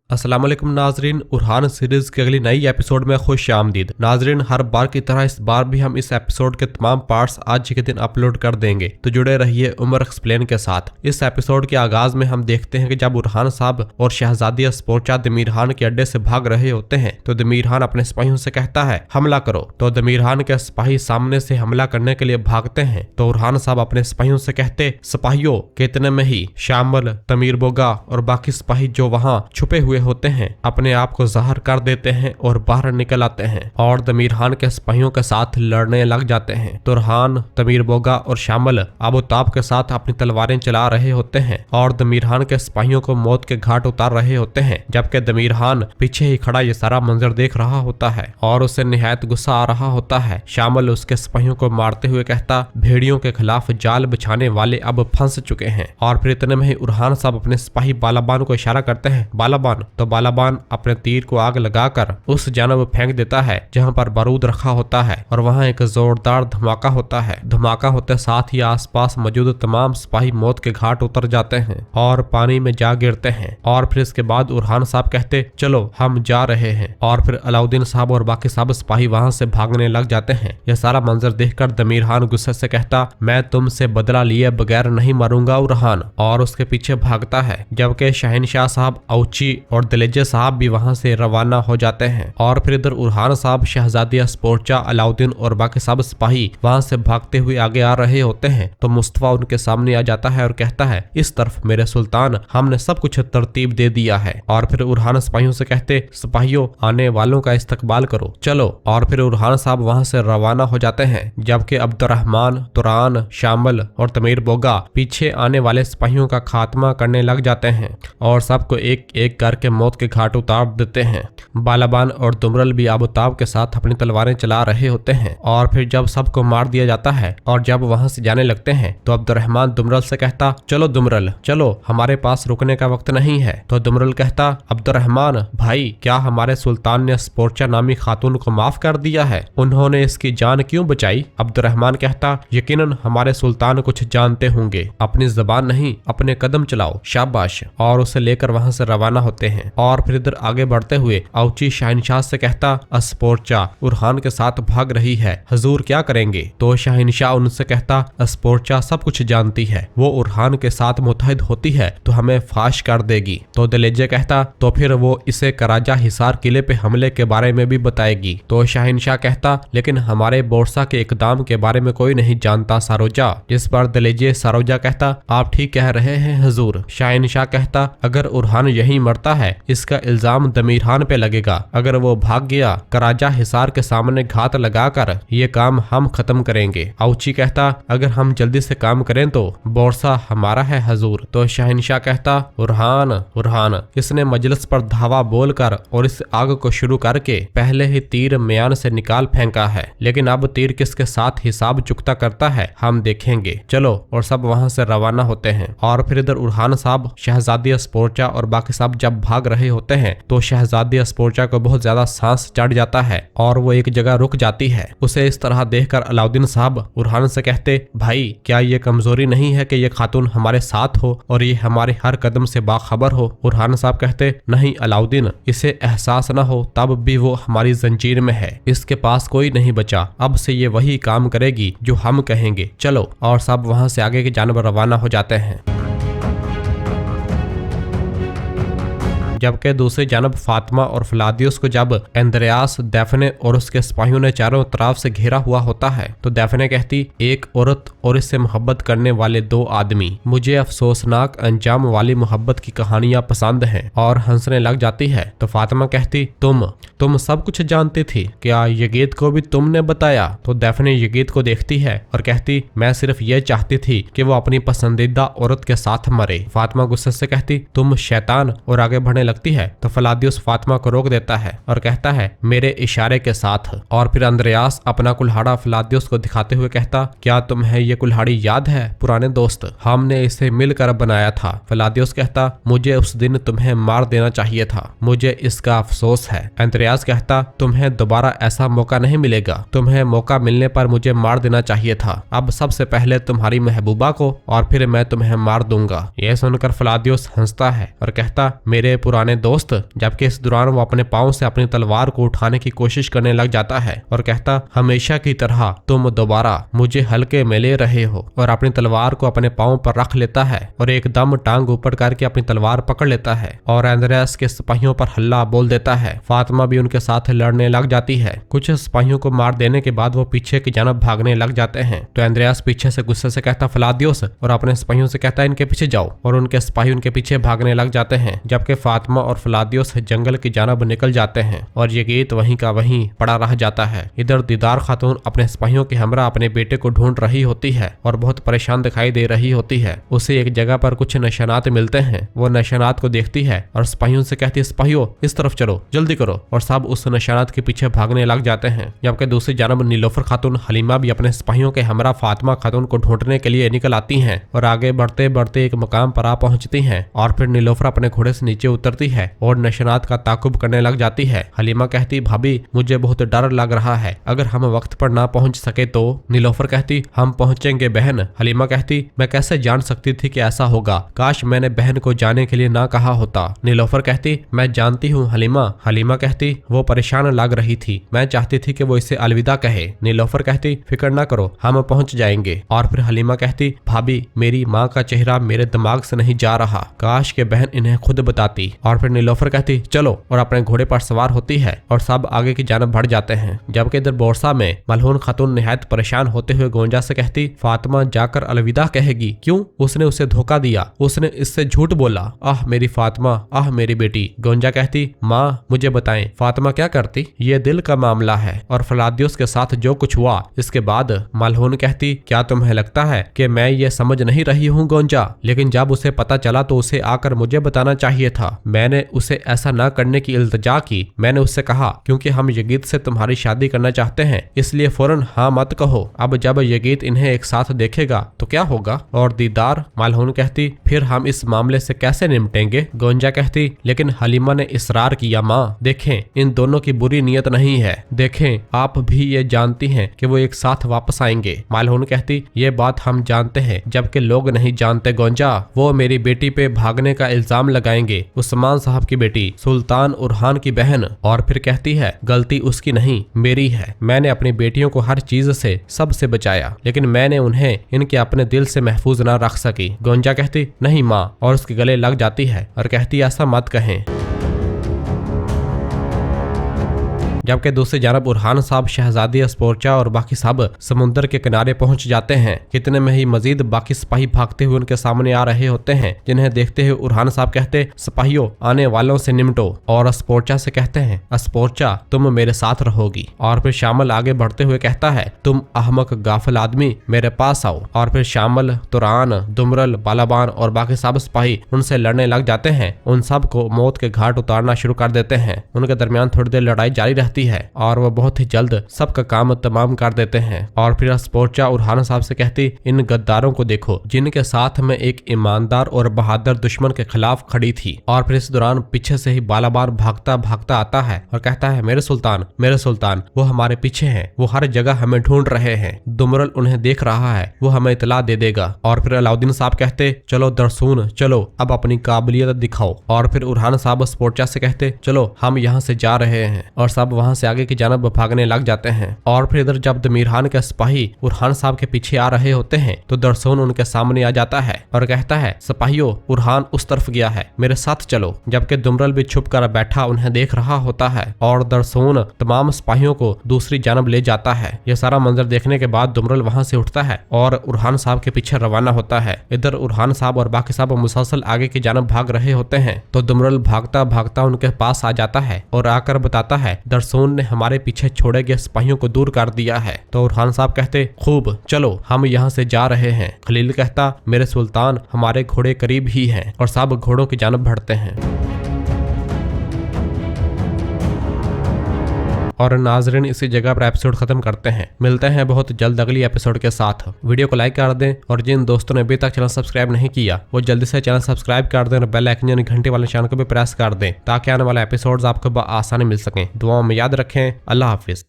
अस्सलाम वालेकुम नाजरीन, उरहान सीरीज की अगली नई एपिसोड में खुश आमदीद। नाजरीन, हर बार की तरह इस बार भी हम इस एपिसोड के तमाम पार्ट्स आज के दिन अपलोड कर देंगे, तो जुड़े रहिए उमर एक्सप्लेन के साथ। इस एपिसोड के आगाज में हम देखते हैं कि जब उरहान साहब और शहजादी स्पोर्चा दमीरहान के अड्डे से भाग रहे होते हैं तो दमीरहान अपने सिपाहियों से कहता है हमला करो। तो दमीरहान के सिपाही सामने से हमला करने के लिए भागते हैं तो उरहान साहब अपने सिपाहियों से कहते सिपाहियों के इतने में ही शामिल तमीर बोगा और बाकी सिपाही जो वहाँ छुपे हुए होते हैं अपने आप को ज़ाहिर कर देते हैं और बाहर निकल आते हैं और दमीरहान के सिपाहियों के साथ लड़ने लग जाते हैं। तो उरहान, तमीर बोगा और शामिल आबोताब के साथ अपनी तलवारें चला रहे होते हैं और दमीरहान के सिपाहियों को मौत के घाट उतार रहे होते हैं, जबकि दमीरहान पीछे ही खड़ा ये सारा मंजर देख रहा होता है और उसे निहायत गुस्सा आ रहा होता है। शामिल उसके सिपाहियों को मारते हुए कहता भेड़ियों के खिलाफ जाल बिछाने वाले अब फंस चुके हैं। और फिर इतने में ही उरहान साहब अपने सिपाही बालाबान को इशारा करते हैं बालाबान। तो बालाबान अपने तीर को आग लगाकर उस जानब फेंक देता है जहां पर बारूद रखा होता है और वहां एक जोरदार धमाका होता है। धमाका होते साथ ही आसपास मौजूद तमाम सिपाही मौत के घाट उतर जाते हैं और पानी में जा गिरते हैं। और फिर इसके बाद उरहान साहब कहते चलो हम जा रहे हैं और फिर अलाउद्दीन साहब और बाकी सब सिपाही वहां से भागने लग जाते हैं। यह सारा मंजर देखकर दमीरहान गुस्से से कहता मैं तुमसे बदला लिए बगैर नहीं मरूंगा उरहान, और उसके पीछे भागता है। जबकि शहनशाह साहब, औची और दिलेजे साहब भी वहां से रवाना हो जाते हैं। और फिर इधर उरहान साहब, शहजादी स्पोर्चा, अलाउद्दीन और बाकी सब सिपाही वहां से भागते हुए आगे आ रहे होते हैं तो मुस्तफा उनके सामने आ जाता है और कहता है इस तरफ मेरे सुल्तान, हमने सब कुछ तरतीब दे दिया है। और फिर उरहान सिपाहियों से कहते सिपाहियों आने वालों का इस्तकबाल करो चलो। और फिर उरहान साहब वहां से रवाना हो जाते हैं, जबकि अब्दुर्रहमान, तुरान, शामिल और तमीर बोगा पीछे आने वाले सिपाहियों का खात्मा करने लग जाते हैं और सबको एक एक करके मौत के घाट उतार देते हैं। बालाबान और दुमरल भी आबोताब के साथ अपनी तलवारें चला रहे होते हैं। और फिर जब सबको मार दिया जाता है और जब वहां से जाने लगते हैं तो अब्दुर्रहमान दुमरल से कहता चलो दुमरल चलो, हमारे पास रुकने का वक्त नहीं है। तो दुमरल कहता अब्दुर्रहमान भाई, क्या हमारे सुल्तान ने स्पोर्चा नामी खातून को माफ कर दिया है? उन्होंने इसकी जान क्यों बचाई? अब्दुर्रहमान कहता यकीनन हमारे सुल्तान कुछ जानते होंगे, अपनी जबान नहीं अपने कदम चलाओ, शाबाश। और उसे लेकर वहां से रवाना होते हैं। और फिर इधर आगे बढ़ते हुए औची शहनशाह से कहता स्पोर्चा उरहान के साथ भाग रही है, हुजूर क्या करेंगे? तो शहनशाह उनसे कहता स्पोर्चा सब कुछ जानती है, वो उरहान के साथ मुतहद होती है तो हमें फाश कर देगी। तो दिलेजे कहता तो फिर वो इसे कराजा हिसार किले पे हमले के बारे में भी बताएगी। तो शहनशाह कहता लेकिन हमारे बोरसा के इकदाम के बारे में कोई नहीं जानता सारोजा। जिस पर दिलेजे सारोजा कहता आप ठीक कह रहे हैं हुजूर। शहनशाह कहता अगर उरहान यहीं मरता है इसका इल्जाम दमीरहान पे लगेगा, अगर वो भाग गया कराजा हिसार के सामने घात लगाकर ये काम हम खत्म करेंगे। औची कहता अगर हम जल्दी से काम करें तो बोरसा हमारा है हुजूर। तो शहनशाह कहता उरहान उरहान, इसने मजलिस पर धावा बोलकर और इस आग को शुरू करके पहले ही तीर म्यान से निकाल फेंका है, लेकिन अब तीर किसके साथ हिसाब चुकता करता है हम देखेंगे। चलो। और सब वहां से रवाना होते हैं। और फिर इधर उरहान साहब, शहजादी स्पोर्चा और बाकी सब जब भाग रहे होते हैं तो शहजादी स्पोर्चा को बहुत ज्यादा सांस चढ़ जाता है और वो एक जगह रुक जाती है। उसे इस तरह देखकर अलाउद्दीन साहब उरहान से कहते भाई, क्या ये कमजोरी नहीं है कि ये खातून हमारे साथ हो और ये हमारे हर कदम से बाखबर हो? उरहान साहब कहते नहीं अलाउद्दीन, इसे एहसास न हो तब भी वो हमारी जंजीर में है, इसके पास कोई नहीं बचा, अब से ये वही काम करेगी जो हम कहेंगे। चलो। और सब वहां से आगे की जानब रवाना हो जाते हैं। जबकि दूसरी जानब फातिमा और फलादियुस को जब एंद्रियास, दैफने और उसके सिपाहियों ने चारों तरफ से घेरा हुआ होता है तो दैफने कहती एक औरत और इससे मोहब्बत करने वाले दो आदमी, मुझे अफसोसनाक अंजाम वाली मोहब्बत की कहानियां पसंद हैं, और हंसने लग जाती है। तो फातिमा कहती तुम सब कुछ जानती थी, क्या यगीत को भी तुमने बताया? तो दैफने यगीत को देखती है और कहती मैं सिर्फ ये चाहती थी कि वो अपनी पसंदीदा औरत के साथ मरे। फातिमा गुस्से से कहती तुम शैतान, और आगे बढ़ने लगती है। तो फलादियुस फातिमा को रोक देता है और कहता है मेरे इशारे के साथ। और फिर अंद्रियास अपना कुल्हाड़ा फलादियुस को दिखाते हुए कहता क्या तुम्हें ये कुल्हाड़ी याद है पुराने दोस्त, हमने इसे मिलकर बनाया था। फलादियुस कहता मुझे उस दिन तुम्हें मार देना चाहिए था, मुझे इसका अफसोस है। अंद्रियास कहता तुम्हें दोबारा ऐसा मौका नहीं मिलेगा, तुम्हें मौका मिलने पर मुझे मार देना चाहिए था, अब सबसे पहले तुम्हारी महबूबा को और फिर मैं तुम्हें मार दूंगा। यह सुनकर फलादियुस हंसता है और कहता मेरे पुराने दोस्त। जबकि इस दौरान वो अपने पाँव से अपनी तलवार को उठाने की कोशिश करने लग जाता है और कहता, हमेशा की तरह तुम दोबारा मुझे हल्के में ले रहे हो, और अपनी तलवार को अपने पाँव पर रख लेता है और एकदम टांग ऊपर करके अपनी तलवार पकड़ लेता है और एंड्रियास के सिपाहियों पर हल्ला बोल देता है। फातिमा भी उनके साथ लड़ने लग जाती है। कुछ सिपाहियों को मार देने के बाद वो पीछे की जानब भागने लग जाते हैं तो एंड्रियास पीछे से गुस्से से कहता, फलादियोस, और अपने सिपाहियों से कहता है, इनके पीछे जाओ, और उनके सिपाही उनके पीछे भागने लग जाते हैं। जबकि फातिमा और फलादियोस जंगल की जानब निकल जाते हैं और यगीत वहीं का वहीं पड़ा रह जाता है। इधर दीदार खातून अपने सिपाहियों के हमरा अपने बेटे को ढूंढ रही होती है और बहुत परेशान दिखाई दे रही होती है। उसे एक जगह पर कुछ निशानात मिलते हैं। वो निशानात को देखती है और सिपाहियों से कहती है, सिपाहियों इस तरफ चलो, जल्दी करो, और सब उस निशानात के पीछे भागने लग जाते हैं। जबकि दूसरी जानब नीलोफर खातून हलीमा भी अपने सिपाहियों के हमरा फातिमा खातून को ढूंढने के लिए निकल आती हैं और आगे बढ़ते बढ़ते एक मकाम पर आ पहुंचती हैं और फिर नीलोफर अपने घोड़े से नीचे उतरती है और निशानात का ताकुब करने लग जाती है। हलीमा कहती, भाभी मुझे बहुत डर लग रहा है, अगर हम वक्त पर ना पहुंच सके तो। नीलोफर कहती, हम पहुंचेंगे बहन। हलीमा कहती, मैं कैसे जान सकती थी कि ऐसा होगा, काश मैंने बहन को जाने के लिए ना कहा होता। नीलोफर कहती, मैं जानती हूँ हलीमा। हलीमा कहती, वो परेशान लग रही थी, मैं चाहती थी कि वो इसे अलविदा कहे। नीलोफर कहती, फिक्र ना करो, हम पहुंच जाएंगे। और फिर हलीमा कहती, भाभी मेरी माँ का चेहरा मेरे दिमाग से नहीं जा रहा, काश के बहन इन्हें खुद बताती। और फिर नीलोफर कहती, चलो, और अपने घोड़े पर सवार होती है और सब आगे की जानब बढ़ जाते हैं। जबकि इधर बोरसा में मलहून खातून निहायत परेशान होते हुए गोंजा से कहती, फातिमा जाकर अलविदा कहेगी, क्यों? उसने उसे धोखा दिया, उसने इससे झूठ बोला। आह मेरी फातिमा, आह मेरी बेटी। गोंजा कहती, माँ मुझे बताएं फातिमा क्या करती, ये दिल का मामला है और फलादियोस के साथ जो कुछ हुआ इसके बाद। मलहून कहती, क्या तुम्हें लगता है कि मैं ये समझ नहीं रही हूँ गोंजा? लेकिन जब उसे पता चला तो उसे आकर मुझे बताना चाहिए था। मैंने उसे ऐसा ना करने की इल्तिजा की। मैंने उससे कहा, क्योंकि हम यगीत से तुम्हारी शादी करना चाहते हैं, इसलिए फौरन हाँ मत कहो। अब जब यगीत इन्हें एक साथ देखेगा तो क्या होगा? और दीदार। मलहून कहती, फिर हम इस मामले से कैसे निपटेंगे? गोंजा कहती, लेकिन हलीमा ने इसरार किया। माँ देखें, इन दोनों की बुरी नीयत नहीं है, देखें आप भी ये जानती हैं कि वो एक साथ वापस आएंगे। मलहून कहती, ये बात हम जानते हैं, जबकि लोग नहीं जानते गोंजा। वो मेरी बेटी पे भागने का इल्जाम लगाएंगे, उस्मान साहब की बेटी, सुल्तान उरहान की बहन। और फिर कहती है, गलती उसकी नहीं मेरी है, मैंने अपनी बेटियों को हर चीज से सबसे बचाया, लेकिन मैंने उन्हें इनके अपने दिल से महफूज न रख सकी। गोंजा कहती, नहीं माँ, और उसके गले लग जाती है और कहती, ऐसा मत कहें। जबकि दूसरी जानब उरहान साहब, शहजादी अस्पोर्चा और बाकी सब समुद्र के किनारे पहुंच जाते हैं। कितने में ही मजीद बाकी सिपाही भागते हुए उनके सामने आ रहे होते हैं, जिन्हें देखते हुए उरहान साहब कहते, सिपाहियों आने वालों से निमटो। और अस्पोर्चा से कहते हैं, अस्पोर्चा तुम मेरे साथ रहोगी। और फिर शामिल आगे बढ़ते हुए कहता है, तुम अहमक गाफिल आदमी मेरे पास आओ। और फिर शामिल, तुरान, दुमरल, बालाबान और बाकी सब सिपाही उनसे लड़ने लग जाते हैं। उन सब को मौत के घाट उतारना शुरू कर देते हैं। उनके दरमियान थोड़ी देर लड़ाई जारी रहती है और वह बहुत ही जल्द सबका काम तमाम कर देते हैं। और फिर अस्पोर्चा उरहान साहब से कहती, इन गद्दारों को देखो, जिनके साथ में एक ईमानदार और बहादुर दुश्मन के खिलाफ खड़ी थी। और फिर इस दौरान पीछे से ही बालाबार भागता भागता आता है और कहता है, मेरे सुल्तान, वो हमारे पीछे हैं, वो हर जगह हमें ढूंढ रहे हैं। दुमरल उन्हें देख रहा है, वो हमें इतला दे देगा। और फिर अलाउद्दीन साहब कहते, चलो दरसून, चलो अब अपनी काबिलियत दिखाओ। और फिर उरहान साहब अस्पोर्चा से कहते, चलो हम यहाँ से जा रहे हैं। और सब वहां से आगे की जानब भागने लग जाते हैं। और फिर इधर जब दमीरहान के सिपाही उरहान साहब के पीछे आ रहे होते हैं तो दरसून उनके सामने आ जाता है और कहता है, सिपाहियों उरहान उस तरफ गया है, मेरे साथ चलो। जबकि दुमरल भी छुप कर बैठा उन्हें देख रहा होता है और दरसून तमाम सिपाहियों को दूसरी जानब ले जाता है। यह सारा मंजर देखने के बाद दुमरल वहां से उठता है और उरहान साहब के पीछे रवाना होता है। इधर उरहान साहब और बाकी साहब मुसलसल आगे की जानब भाग रहे होते हैं तो दुमरल भागता भागता उनके पास आ जाता है और आकर बताता है, दरसून ने हमारे पीछे छोड़े गए सिपाहियों को दूर कर दिया है। तो उरहान साहब कहते, खूब, चलो हम यहाँ से जा रहे हैं। खलील कहता, मेरे सुल्तान, हमारे घोड़े करीब ही हैं। और सब घोड़ों की जानब बढ़ते हैं। और नाजरीन इसी जगह पर एपिसोड खत्म करते हैं। मिलते हैं बहुत जल्द अगली एपिसोड के साथ। वीडियो को लाइक कर दें और जिन दोस्तों ने अभी तक चैनल सब्सक्राइब नहीं किया वो जल्दी से चैनल सब्सक्राइब कर दें और बेल आइकन यानी घंटे वाले निशान को भी प्रेस कर दें ताकि आने वाले एपिसोड्स आपको आसानी मिल सकें। दुआओं में याद रखें। अल्लाह हाफिज।